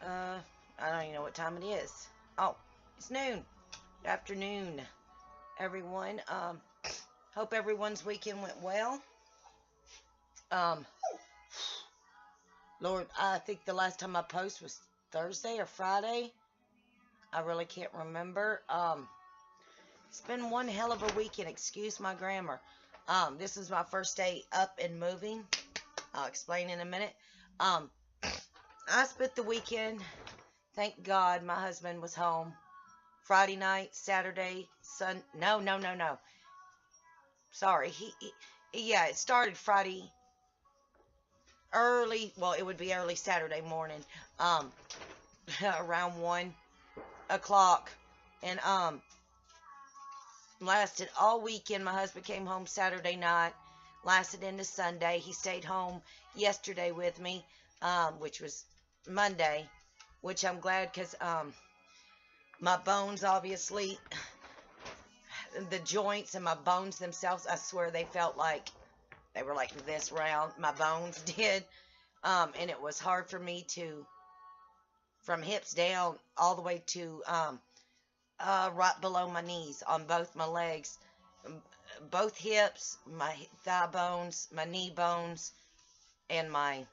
I don't even know what time it is. Oh, it's noon. Good afternoon, everyone. Hope everyone's weekend went well. Um, Lord, I think the last time I posted was Thursday or Friday. I really can't remember. It's been one hell of a weekend. Excuse my grammar. This is my first day up and moving. I'll explain in a minute. Um, I spent the weekend. Thank God my husband was home. Friday night, Saturday, No. Sorry. Yeah, it started Friday early. Well, it would be early Saturday morning. Um, around 1 o'clock, and lasted all weekend. My husband came home Saturday night, lasted into Sunday. He stayed home yesterday with me, which was Monday, which I'm glad because my bones, obviously, the joints and my bones themselves, I swear they felt like they were like this round. My bones did, and it was hard for me to, from hips down all the way to right below my knees on both my legs, both hips, my thigh bones, my knee bones, and my,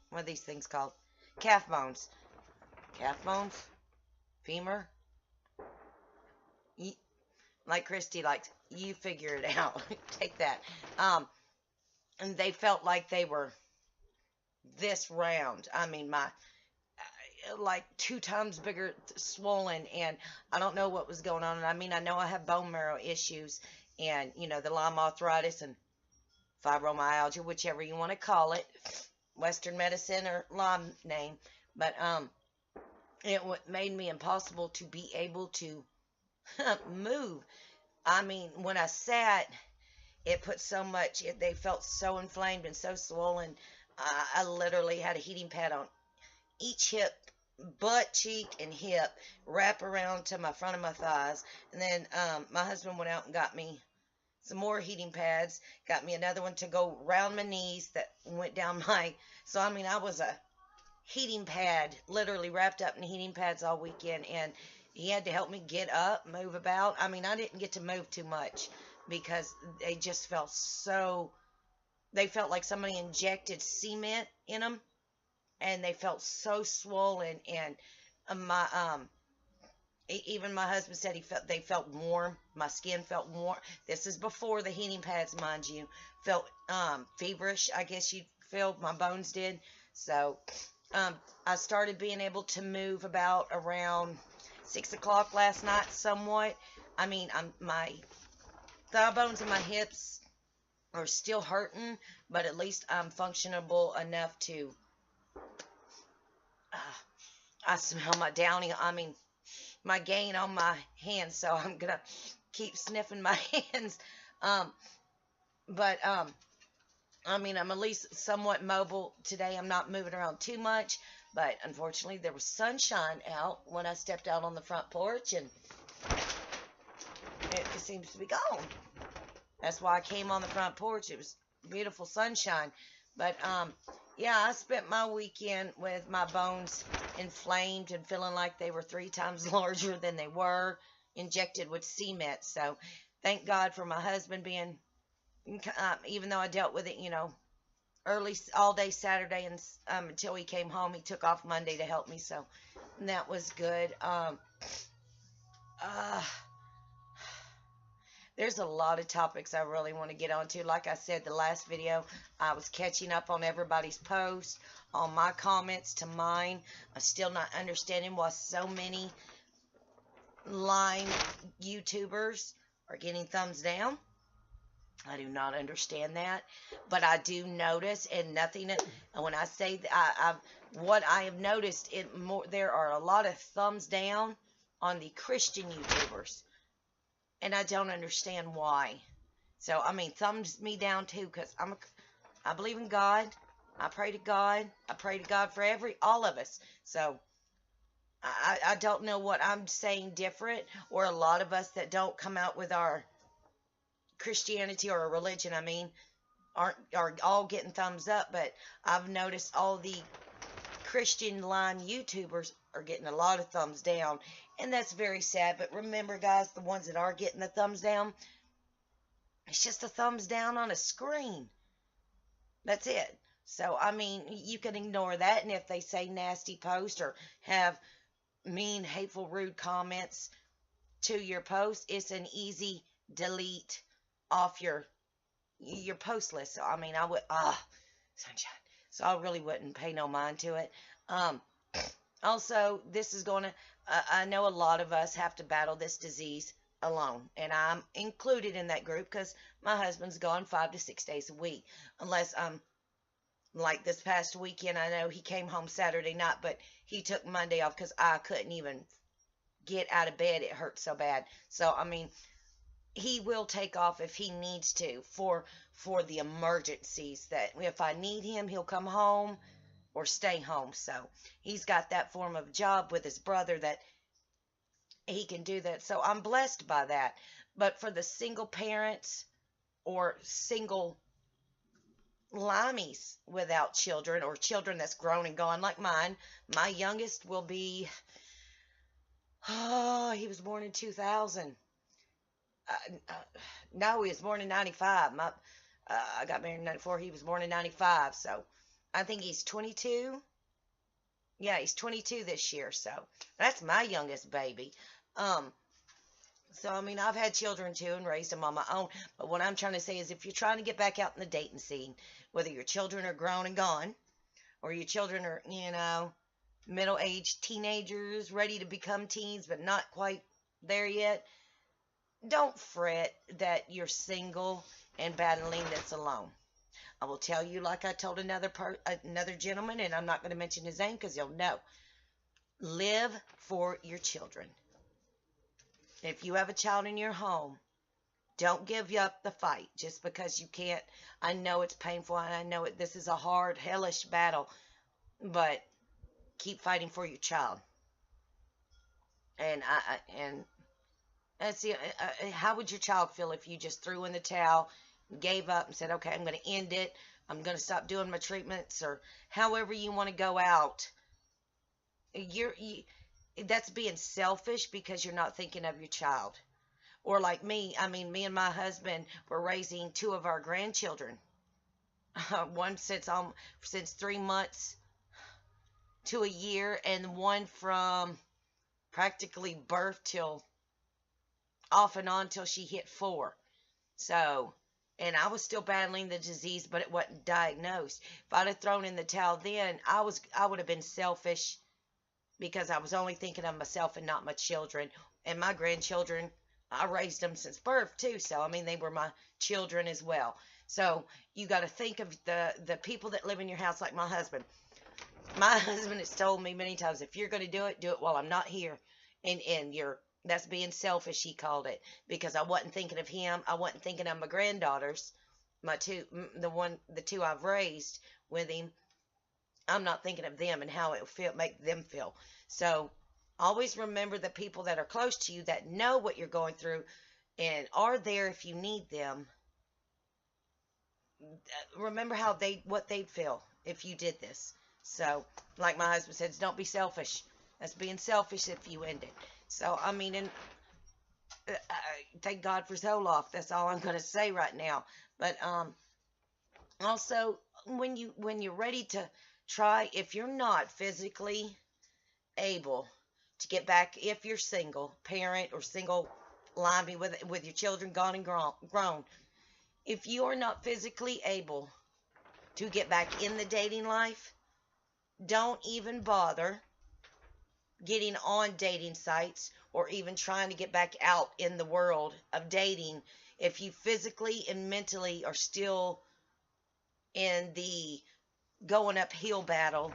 what are these things called? Calf bones. Calf bones? Femur? Like Christy likes, you figure it out. Take that. And they felt like they were this round. I mean, my, like 2 times bigger, swollen, and I don't know what was going on. And I mean, I know I have bone marrow issues, and the Lyme arthritis and fibromyalgia, whichever you want to call it, Western medicine or Lyme name. But it made me impossible to be able to move. I mean, when I sat, it put so much. They felt so inflamed and so swollen. I literally had a heating pad on each hip, butt, cheek, and hip, wrap around to my front of my thighs. And then my husband went out and got me some more heating pads, got me another one to go around my knees that went down my, so I mean, I was a heating pad, literally wrapped up in heating pads all weekend, and he had to help me get up, move about. I mean, I didn't get to move too much because they just felt so, they felt like somebody injected cement in them, and they felt so swollen, and my even my husband said they felt warm. My skin felt warm. This is before the heating pads, mind you. Felt feverish, I guess you feel. My bones did. So I started being able to move about around 6 o'clock last night, somewhat. I mean, my thigh bones and my hips are still hurting, but at least I'm functionable enough to. I smell my downy. I mean, my gain on my hands, so I'm gonna keep sniffing my hands. But I mean, I'm at least somewhat mobile today. I'm not moving around too much, but unfortunately there was sunshine out when I stepped out on the front porch, and it just seems to be gone. That's why I came on the front porch. It was beautiful sunshine. But yeah, I spent my weekend with my bones inflamed and feeling like they were 3 times larger than they were, injected with cement. So thank God for my husband being, even though I dealt with it, early all day Saturday, and until he came home. He took off Monday to help me, so that was good. There's a lot of topics I really want to get onto. Like I said, the last video, I was catching up on everybody's posts, on my comments to mine. I'm still not understanding why so many Lyme YouTubers are getting thumbs down. I do not understand that, but I do notice, and nothing. And when I say that, what I have noticed, there are a lot of thumbs down on the Christian YouTubers. And I don't understand why. So, I mean, thumbs me down too, because I believe in God. I pray to God. I pray to God for all of us. So, I don't know what I'm saying different, or a lot of us that don't come out with our Christianity or a religion, I mean, are all getting thumbs up. But I've noticed all the Christian line YouTubers are getting a lot of thumbs down, and that's very sad. But remember, guys, the ones that are getting the thumbs down, it's just a thumbs down on a screen. That's it. So, I mean, you can ignore that, and if they say nasty post or have mean, hateful, rude comments to your post, it's an easy delete off your post list. So, I mean, I would, sunshine. So I really wouldn't pay no mind to it. Also, this is going to, I know a lot of us have to battle this disease alone, and I'm included in that group because my husband's gone 5 to 6 days a week, unless like this past weekend, I know he came home Saturday night, but he took Monday off because I couldn't even get out of bed. It hurt so bad. So, I mean, he will take off if he needs to for the emergencies, that if I need him, he'll come home or stay home. So he's got that form of job with his brother that he can do that. So I'm blessed by that. But for the single parents or single limeys without children, or children that's grown and gone like mine, my youngest will be, he was born in 2000. No, he was born in 95. I got married in 94. He was born in 95. So I think he's 22. Yeah, he's 22 this year. So that's my youngest baby. So, I mean, I've had children too and raised them on my own. But what I'm trying to say is, if you're trying to get back out in the dating scene, whether your children are grown and gone, or your children are, you know, middle-aged teenagers ready to become teens but not quite there yet, don't fret that you're single and battling this alone. I will tell you, like I told another gentleman, and I'm not going to mention his name because you'll know. Live for your children. If you have a child in your home, don't give up the fight just because you can't. I know it's painful, and I know this is a hard, hellish battle, but keep fighting for your child. And see, how would your child feel if you just threw in the towel, gave up, and said, okay, I'm going to end it, I'm going to stop doing my treatments, or however you want to go out? That's being selfish because you're not thinking of your child. Or like me, I mean, me and my husband were raising 2 of our grandchildren. One since 3 months to a year, and one from practically birth till off and on till she hit 4. So, and I was still battling the disease, but it wasn't diagnosed. If I'd have thrown in the towel then, I would have been selfish, because I was only thinking of myself and not my children. And my grandchildren, I raised them since birth too. So, I mean, they were my children as well. So you got to think of the people that live in your house, like my husband. My husband has told me many times, if you're going to do it while I'm not here. And that's being selfish, he called it, because I wasn't thinking of him. I wasn't thinking of my granddaughters, the 2 I've raised with him. I'm not thinking of them and how it will make them feel. So always remember the people that are close to you, that know what you're going through and are there if you need them. Remember what they'd feel if you did this. So, like my husband says, don't be selfish. That's being selfish if you end it. So, I mean, and thank God for Zoloft. That's all I'm going to say right now. But also, when you're ready to try, if you're not physically able to get back, if you're single parent or single limey with your children gone and grown, if you are not physically able to get back in the dating life, don't even bother getting on dating sites or even trying to get back out in the world of dating if you physically and mentally are still in the going uphill battle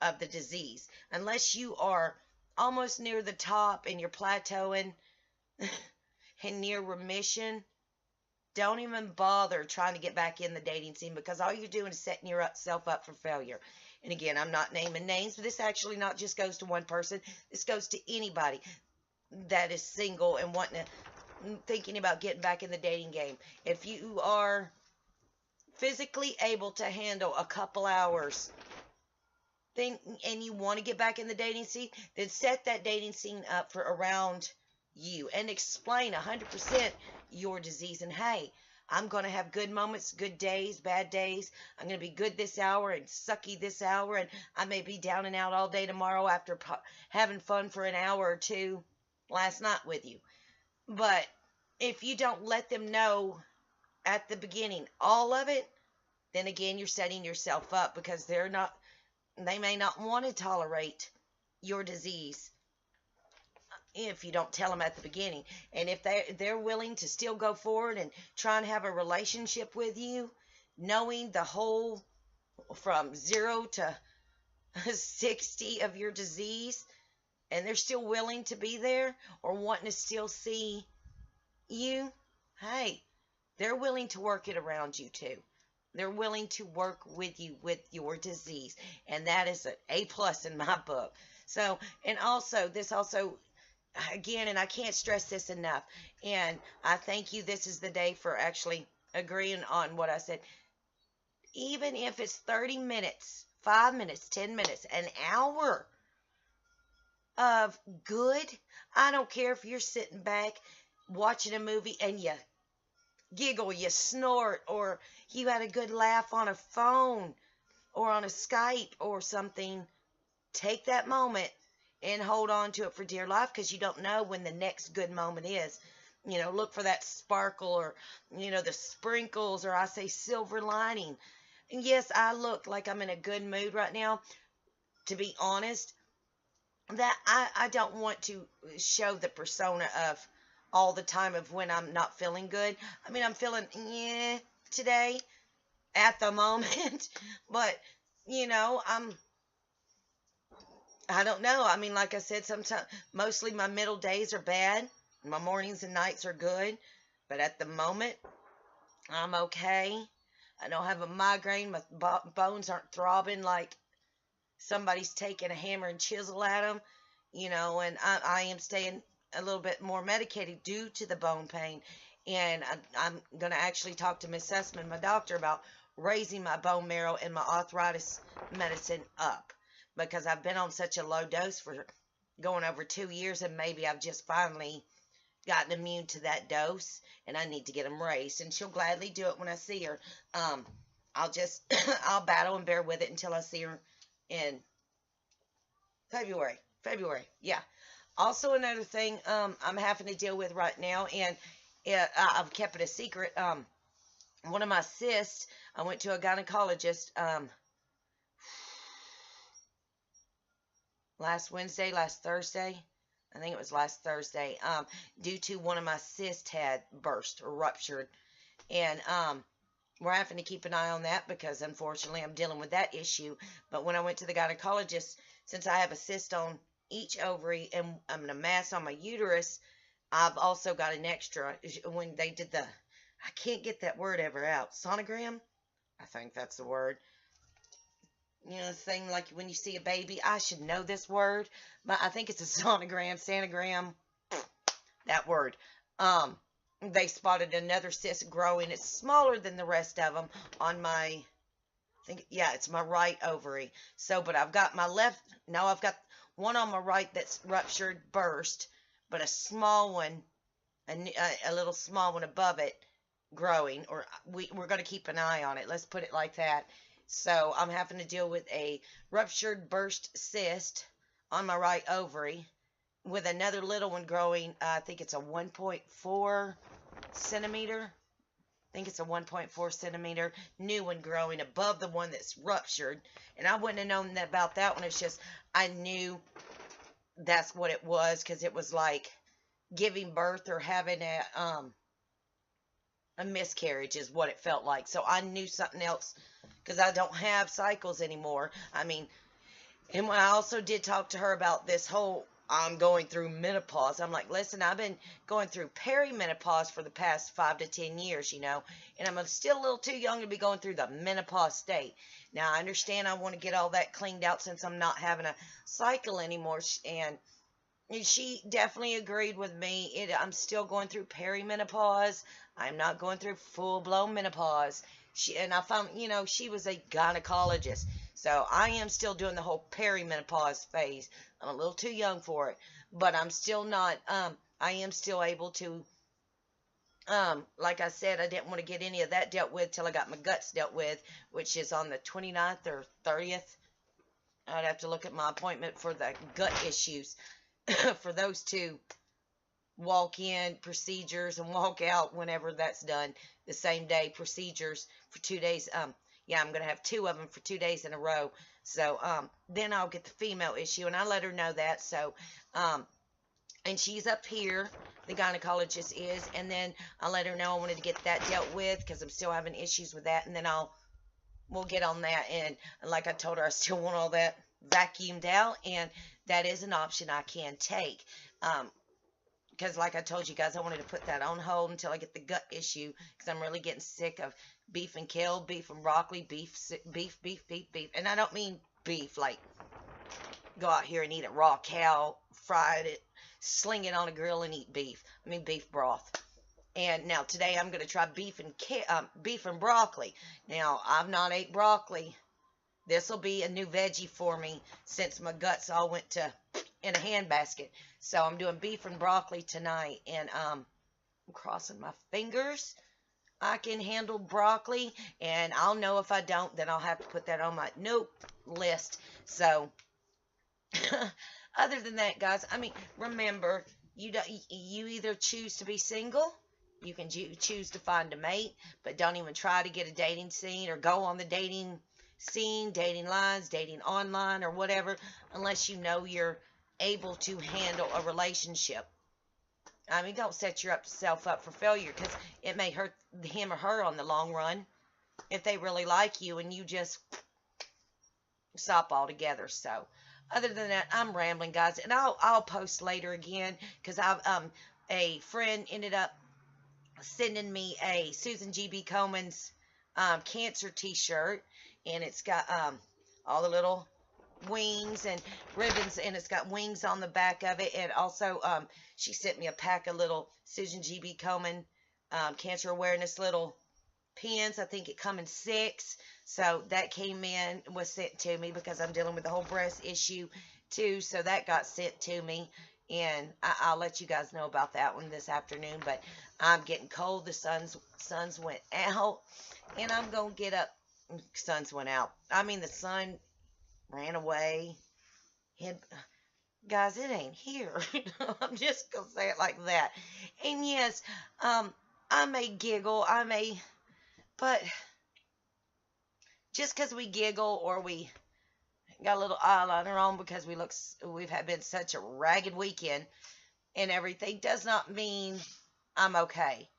of the disease. Unless you are almost near the top and you're plateauing and near remission, don't even bother trying to get back in the dating scene, because all you're doing is setting yourself up for failure. And again, I'm not naming names, but this actually not just goes to one person. This goes to anybody that is single and thinking about getting back in the dating game. If you are physically able to handle a couple hours thing and you want to get back in the dating scene, then set that dating scene up for around you and explain 100% your disease. And hey, I'm going to have good moments, good days, bad days. I'm going to be good this hour and sucky this hour. And I may be down and out all day tomorrow after having fun for an hour or two last night with you. But if you don't let them know at the beginning all of it, then again, you're setting yourself up because they may not want to tolerate your disease if you don't tell them at the beginning. And if they're willing to still go forward and try and have a relationship with you, knowing the whole from 0 to 60 of your disease, and they're still willing to be there or wanting to still see you, hey, they're willing to work it around you too. They're willing to work with you with your disease. And that is an A+ in my book. So, and also, this also, again, and I can't stress this enough, and I thank you, this is the day for actually agreeing on what I said. Even if it's 30 minutes, 5 minutes, 10 minutes, an hour of good, I don't care if you're sitting back watching a movie and you giggle, you snort, or you had a good laugh on a phone or on a Skype or something. Take that moment and hold on to it for dear life, because you don't know when the next good moment is. You know, look for that sparkle, or, you know, the sprinkles, or I say silver lining. And yes, I look like I'm in a good mood right now, to be honest. That I don't want to show the persona of all the time of when I'm not feeling good. I mean, I'm feeling today at the moment, but you know, I don't know. I mean, like I said, sometimes mostly my middle days are bad. My mornings and nights are good, but at the moment I'm okay. I don't have a migraine. My bones aren't throbbing like somebody's taking a hammer and chisel at them, you know, and I am staying a little bit more medicated due to the bone pain. And I'm going to actually talk to Miss Sussman, my doctor, about raising my bone marrow and my arthritis medicine up, because I've been on such a low dose for going over 2 years, and maybe I've just finally gotten immune to that dose, and I need to get them raised. And she'll gladly do it when I see her. I'll battle and bear with it until I see her in February, yeah. Also, another thing I'm having to deal with right now, and I've kept it a secret. One of my cysts, I went to a gynecologist last Thursday. I think it was last Thursday, due to one of my cysts had burst or ruptured. And we're having to keep an eye on that, because unfortunately I'm dealing with that issue. But when I went to the gynecologist, since I have a cyst on each ovary and I'm a mass on my uterus, I've also got an extra. When they did I can't get that word ever out, sonogram, I think that's the word. You know, the thing like when you see a baby, I should know this word, but I think it's a sonogram, that word. They spotted another cyst growing. It's smaller than the rest of them on my, it's my right ovary. So, but I've got I've got one on my right that's ruptured, burst, but a small one, a little small one above it growing, or we're going to keep an eye on it. Let's put it like that. So I'm having to deal with a ruptured, burst cyst on my right ovary with another little one growing. I think it's a 1.4 centimeter. I think it's a 1.4 centimeter new one growing above the one that's ruptured. And I wouldn't have known about that one. It's just I knew that's what it was, because it was like giving birth or having a miscarriage is what it felt like. So I knew something else, because I don't have cycles anymore. I mean, and when I also did talk to her about this whole, I'm going through menopause. I'm like, listen, I've been going through perimenopause for the past 5 to 10 years, you know, and I'm still a little too young to be going through the menopause state. Now, I understand I want to get all that cleaned out since I'm not having a cycle anymore, and she definitely agreed with me. I'm still going through perimenopause. I'm not going through full-blown menopause. And I found, she was a gynecologist. So I am still doing the whole perimenopause phase. I'm a little too young for it, but I'm still not, I am still able to, like I said, I didn't want to get any of that dealt with till I got my guts dealt with, which is on the 29th or 30th. I'd have to look at my appointment for the gut issues for those two walk-in procedures and walk out whenever that's done, the same day procedures for 2 days. Yeah, I'm going to have two of them for 2 days in a row. So then I'll get the female issue, and I let her know that. So and she's up here, the gynecologist is, and then I let her know I wanted to get that dealt with because I'm still having issues with that, and then we'll get on that. And like I told her, I still want all that vacuumed out, and that is an option I can take. Because like I told you guys, I wanted to put that on hold until I get the gut issue, because I'm really getting sick of beef and kale, beef and broccoli, beef. And I don't mean beef like go out here and eat a raw cow, fried it, sling it on a grill and eat beef. I mean beef broth. And now today I'm going to try beef and broccoli. Now, I've not ate broccoli. This will be a new veggie for me since my guts all went to in a handbasket. So I'm doing beef and broccoli tonight, and I'm crossing my fingers I can handle broccoli, and I'll know if I don't, then I'll have to put that on my nope list. So other than that, guys, I mean, remember, you either choose to be single, you can choose to find a mate, but don't even try to get a dating scene or go on the dating scene, dating lines, dating online, or whatever, unless you know you're able to handle a relationship. I mean, don't set yourself up for failure, because it may hurt him or her on the long run if they really like you and you just stop altogether. So other than that, I'm rambling, guys, and I'll post later again, because a friend ended up sending me a Susan G.B. Komen's cancer t-shirt, and it's got all the little wings and ribbons, and it's got wings on the back of it. And also she sent me a pack of little Susan G.B. Komen cancer awareness little pins. I think it come in 6, so that came in, was sent to me, because I'm dealing with the whole breast issue too, so that got sent to me, and I'll let you guys know about that one this afternoon. But I'm getting cold. The sun's went out, and I'm gonna get up. Sun's went out. I mean, the sun ran away. Guys, it ain't here. I'm just gonna say it like that. And yes, I may giggle, but just because we giggle or we got a little eyeliner on because we've been such a ragged weekend and everything, does not mean I'm okay.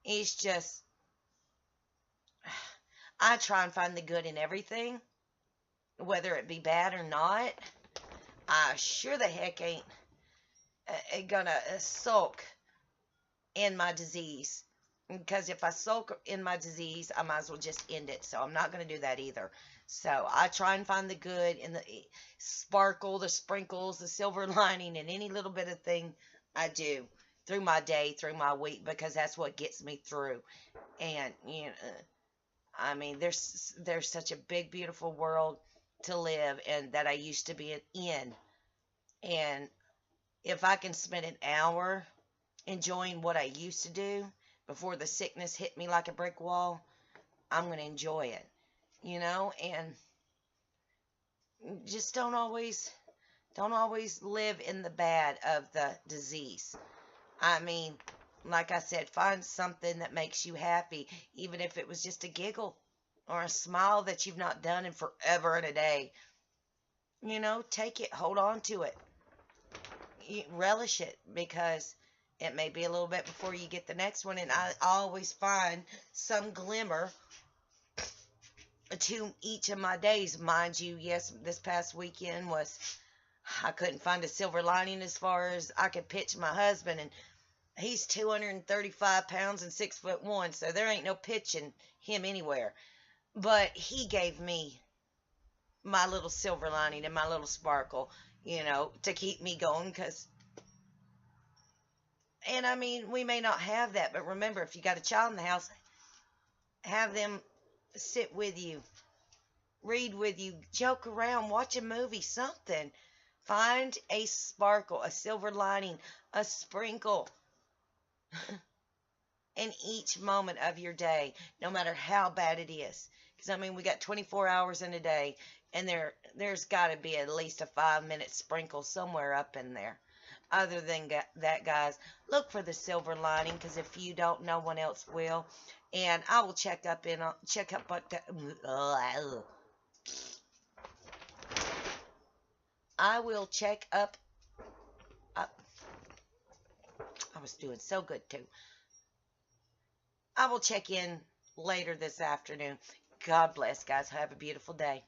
It's just, I try and find the good in everything, whether it be bad or not. I sure the heck ain't gonna sulk in my disease, because if I sulk in my disease, I might as well just end it. So I'm not gonna do that either. So I try and find the good in the sparkle, the sprinkles, the silver lining, and any little bit of thing I do through my day, through my week, because that's what gets me through. And I mean, there's such a big, beautiful world to live and that I used to be in. And if I can spend an hour enjoying what I used to do before the sickness hit me like a brick wall, I'm going to enjoy it, and just don't always live in the bad of the disease. I mean, like I said, find something that makes you happy, even if it was just a giggle or a smile that you've not done in forever and a day. Take it, hold on to it, relish it, because it may be a little bit before you get the next one. And I always find some glimmer to each of my days. Mind you, yes, this past weekend I couldn't find a silver lining as far as I could pitch my husband, and he's 235 pounds and 6'1", so there ain't no pitching him anywhere. But he gave me my little silver lining and my little sparkle, to keep me going. And I mean, we may not have that, but remember, if you got a child in the house, have them sit with you, read with you, joke around, watch a movie, something. Find a sparkle, a silver lining, a sprinkle in each moment of your day, no matter how bad it is. Because, I mean, we got 24 hours in a day, and there's got to be at least a 5-minute sprinkle somewhere up in there. Other than that, guys, look for the silver lining, because if you don't, no one else will. And I will check up I will check up. I was doing so good too. I will check in later this afternoon. God bless, guys. Have a beautiful day.